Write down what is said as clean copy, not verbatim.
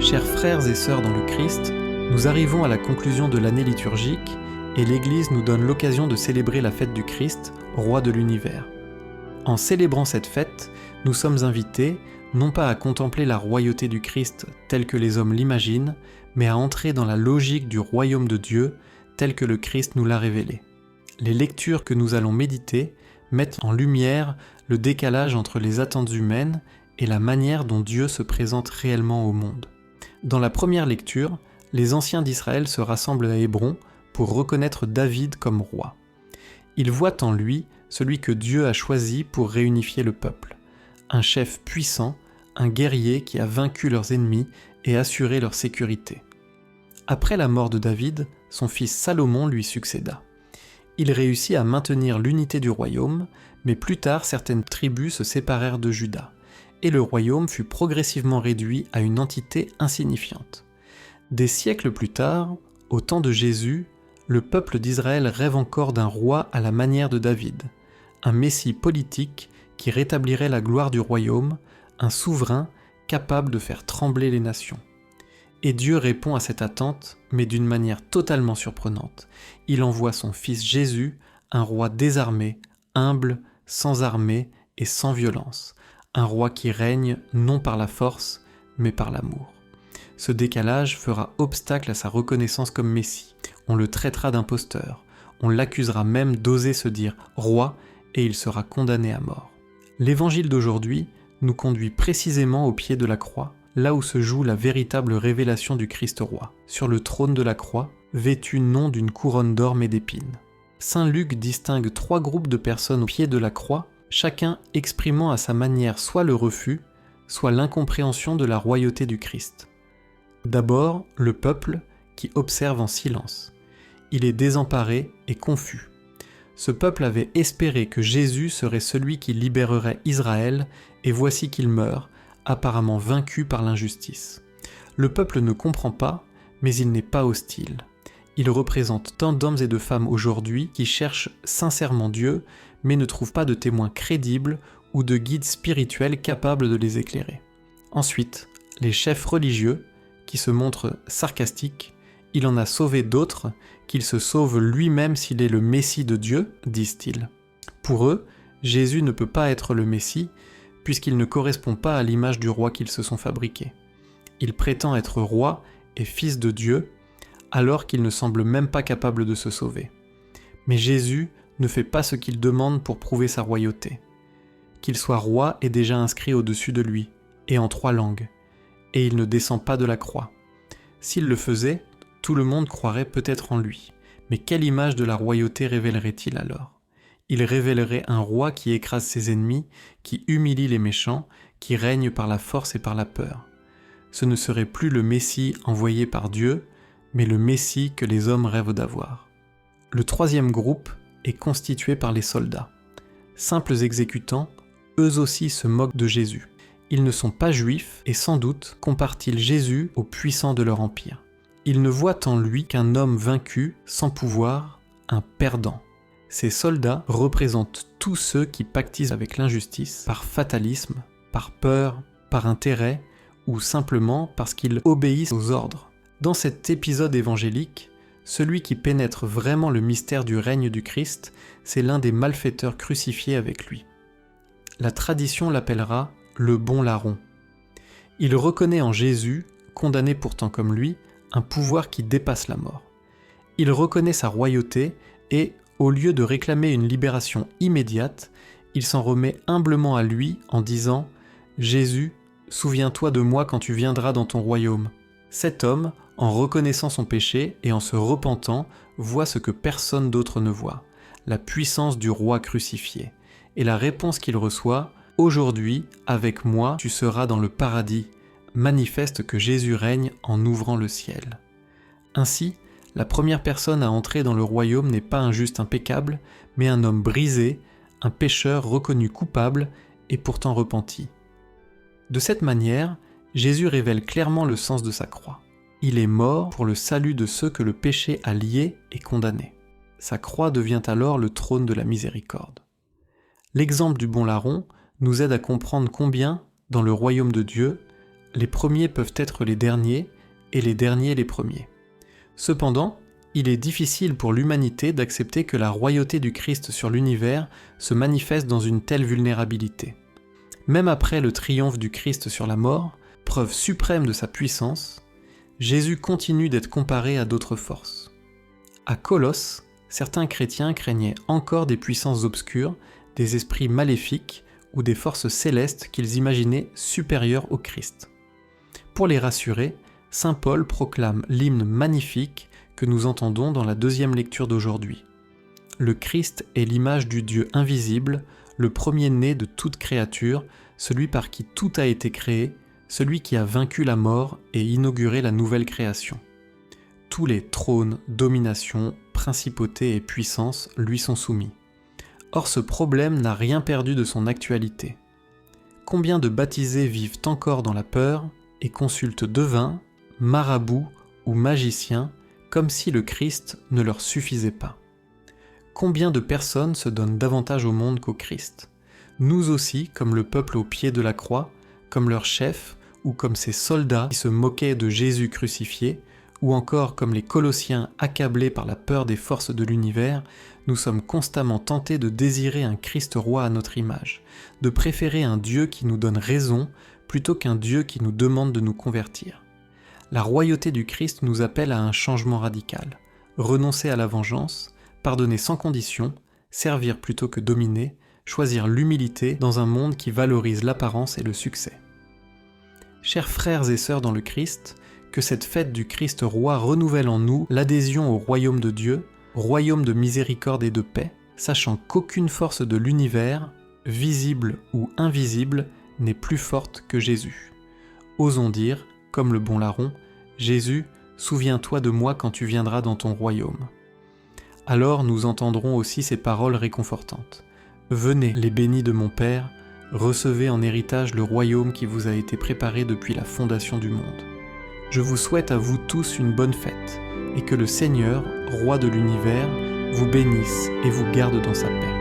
Chers frères et sœurs dans le Christ, nous arrivons à la conclusion de l'année liturgique et l'Église nous donne l'occasion de célébrer la fête du Christ, roi de l'univers. En célébrant cette fête, nous sommes invités non pas à contempler la royauté du Christ telle que les hommes l'imaginent, mais à entrer dans la logique du royaume de Dieu tel que le Christ nous l'a révélé. Les lectures que nous allons méditer mettent en lumière le décalage entre les attentes humaines et la manière dont Dieu se présente réellement au monde. Dans la première lecture, les anciens d'Israël se rassemblent à Hébron pour reconnaître David comme roi. Ils voient en lui celui que Dieu a choisi pour réunifier le peuple, un chef puissant, un guerrier qui a vaincu leurs ennemis et assuré leur sécurité. Après la mort de David, son fils Salomon lui succéda. Il réussit à maintenir l'unité du royaume, mais plus tard certaines tribus se séparèrent de Juda, et le royaume fut progressivement réduit à une entité insignifiante. Des siècles plus tard, au temps de Jésus, le peuple d'Israël rêve encore d'un roi à la manière de David, un messie politique qui rétablirait la gloire du royaume, un souverain capable de faire trembler les nations. Et Dieu répond à cette attente, mais d'une manière totalement surprenante. Il envoie son fils Jésus, un roi désarmé, humble, sans armée et sans violence, un roi qui règne non par la force, mais par l'amour. Ce décalage fera obstacle à sa reconnaissance comme Messie. On le traitera d'imposteur, on l'accusera même d'oser se dire roi et il sera condamné à mort. L'évangile d'aujourd'hui nous conduit précisément au pied de la croix, là où se joue la véritable révélation du Christ roi, sur le trône de la croix, vêtu non d'une couronne d'or mais d'épines. Saint Luc distingue 3 groupes de personnes au pied de la croix, chacun exprimant à sa manière soit le refus, soit l'incompréhension de la royauté du Christ. D'abord, le peuple qui observe en silence. Il est désemparé et confus. Ce peuple avait espéré que Jésus serait celui qui libérerait Israël, et voici qu'il meurt, apparemment vaincu par l'injustice. Le peuple ne comprend pas, mais il n'est pas hostile. Il représente tant d'hommes et de femmes aujourd'hui qui cherchent sincèrement Dieu, mais ne trouvent pas de témoins crédibles ou de guides spirituels capables de les éclairer. Ensuite, les chefs religieux, qui se montrent sarcastiques, il en a sauvé d'autres, qu'il se sauve lui-même s'il est le Messie de Dieu, disent-ils. Pour eux, Jésus ne peut pas être le Messie, puisqu'il ne correspond pas à l'image du roi qu'ils se sont fabriqués. Il prétend être roi et fils de Dieu, alors qu'il ne semble même pas capable de se sauver. Mais Jésus ne fait pas ce qu'il demande pour prouver sa royauté. Qu'il soit roi est déjà inscrit au-dessus de lui, et en 3 langues, et il ne descend pas de la croix. S'il le faisait, tout le monde croirait peut-être en lui. Mais quelle image de la royauté révélerait-il alors ? Il révélerait un roi qui écrase ses ennemis, qui humilie les méchants, qui règne par la force et par la peur. Ce ne serait plus le Messie envoyé par Dieu, mais le Messie que les hommes rêvent d'avoir. Le 3e groupe est constitué par les soldats. Simples exécutants, eux aussi se moquent de Jésus. Ils ne sont pas juifs et sans doute comparent-ils Jésus aux puissants de leur empire. Ils ne voient en lui qu'un homme vaincu, sans pouvoir, un perdant. Ces soldats représentent tous ceux qui pactisent avec l'injustice par fatalisme, par peur, par intérêt ou simplement parce qu'ils obéissent aux ordres. Dans cet épisode évangélique, celui qui pénètre vraiment le mystère du règne du Christ, c'est l'un des malfaiteurs crucifiés avec lui. La tradition l'appellera le bon larron. Il reconnaît en Jésus, condamné pourtant comme lui, un pouvoir qui dépasse la mort. Il reconnaît sa royauté et, au lieu de réclamer une libération immédiate, il s'en remet humblement à lui en disant « Jésus, souviens-toi de moi quand tu viendras dans ton royaume ». Cet homme, en reconnaissant son péché et en se repentant, voit ce que personne d'autre ne voit, la puissance du roi crucifié. Et la réponse qu'il reçoit « Aujourd'hui, avec moi, tu seras dans le paradis », manifeste que Jésus règne en ouvrant le ciel. Ainsi, la première personne à entrer dans le royaume n'est pas un juste impeccable, mais un homme brisé, un pécheur reconnu coupable et pourtant repenti. De cette manière, Jésus révèle clairement le sens de sa croix. Il est mort pour le salut de ceux que le péché a liés et condamnés. Sa croix devient alors le trône de la miséricorde. L'exemple du bon larron nous aide à comprendre combien, dans le royaume de Dieu, les premiers peuvent être les derniers et les derniers les premiers. Cependant, il est difficile pour l'humanité d'accepter que la royauté du Christ sur l'univers se manifeste dans une telle vulnérabilité. Même après le triomphe du Christ sur la mort, preuve suprême de sa puissance, Jésus continue d'être comparé à d'autres forces. À Colosse, certains chrétiens craignaient encore des puissances obscures, des esprits maléfiques ou des forces célestes qu'ils imaginaient supérieures au Christ. Pour les rassurer, saint Paul proclame l'hymne magnifique que nous entendons dans la deuxième lecture d'aujourd'hui. Le Christ est l'image du Dieu invisible, le premier-né de toute créature, celui par qui tout a été créé, celui qui a vaincu la mort et inauguré la nouvelle création. Tous les trônes, dominations, principautés et puissances lui sont soumis. Or ce problème n'a rien perdu de son actualité. Combien de baptisés vivent encore dans la peur et consultent devins, marabouts ou magiciens comme si le Christ ne leur suffisait pas. Combien de personnes se donnent davantage au monde qu'au Christ ? Nous aussi, comme le peuple au pied de la croix, comme leur chef, ou comme ces soldats qui se moquaient de Jésus crucifié, ou encore comme les Colossiens accablés par la peur des forces de l'univers, nous sommes constamment tentés de désirer un Christ roi à notre image, de préférer un Dieu qui nous donne raison plutôt qu'un Dieu qui nous demande de nous convertir. La royauté du Christ nous appelle à un changement radical, renoncer à la vengeance, pardonner sans condition, servir plutôt que dominer, choisir l'humilité dans un monde qui valorise l'apparence et le succès. Chers frères et sœurs dans le Christ, que cette fête du Christ roi renouvelle en nous l'adhésion au royaume de Dieu, royaume de miséricorde et de paix, sachant qu'aucune force de l'univers, visible ou invisible, n'est plus forte que Jésus. Osons dire, comme le bon larron, « Jésus, souviens-toi de moi quand tu viendras dans ton royaume. » Alors nous entendrons aussi ces paroles réconfortantes. « Venez, les bénis de mon Père, recevez en héritage le royaume qui vous a été préparé depuis la fondation du monde. » Je vous souhaite à vous tous une bonne fête, et que le Seigneur, roi de l'univers, vous bénisse et vous garde dans sa paix.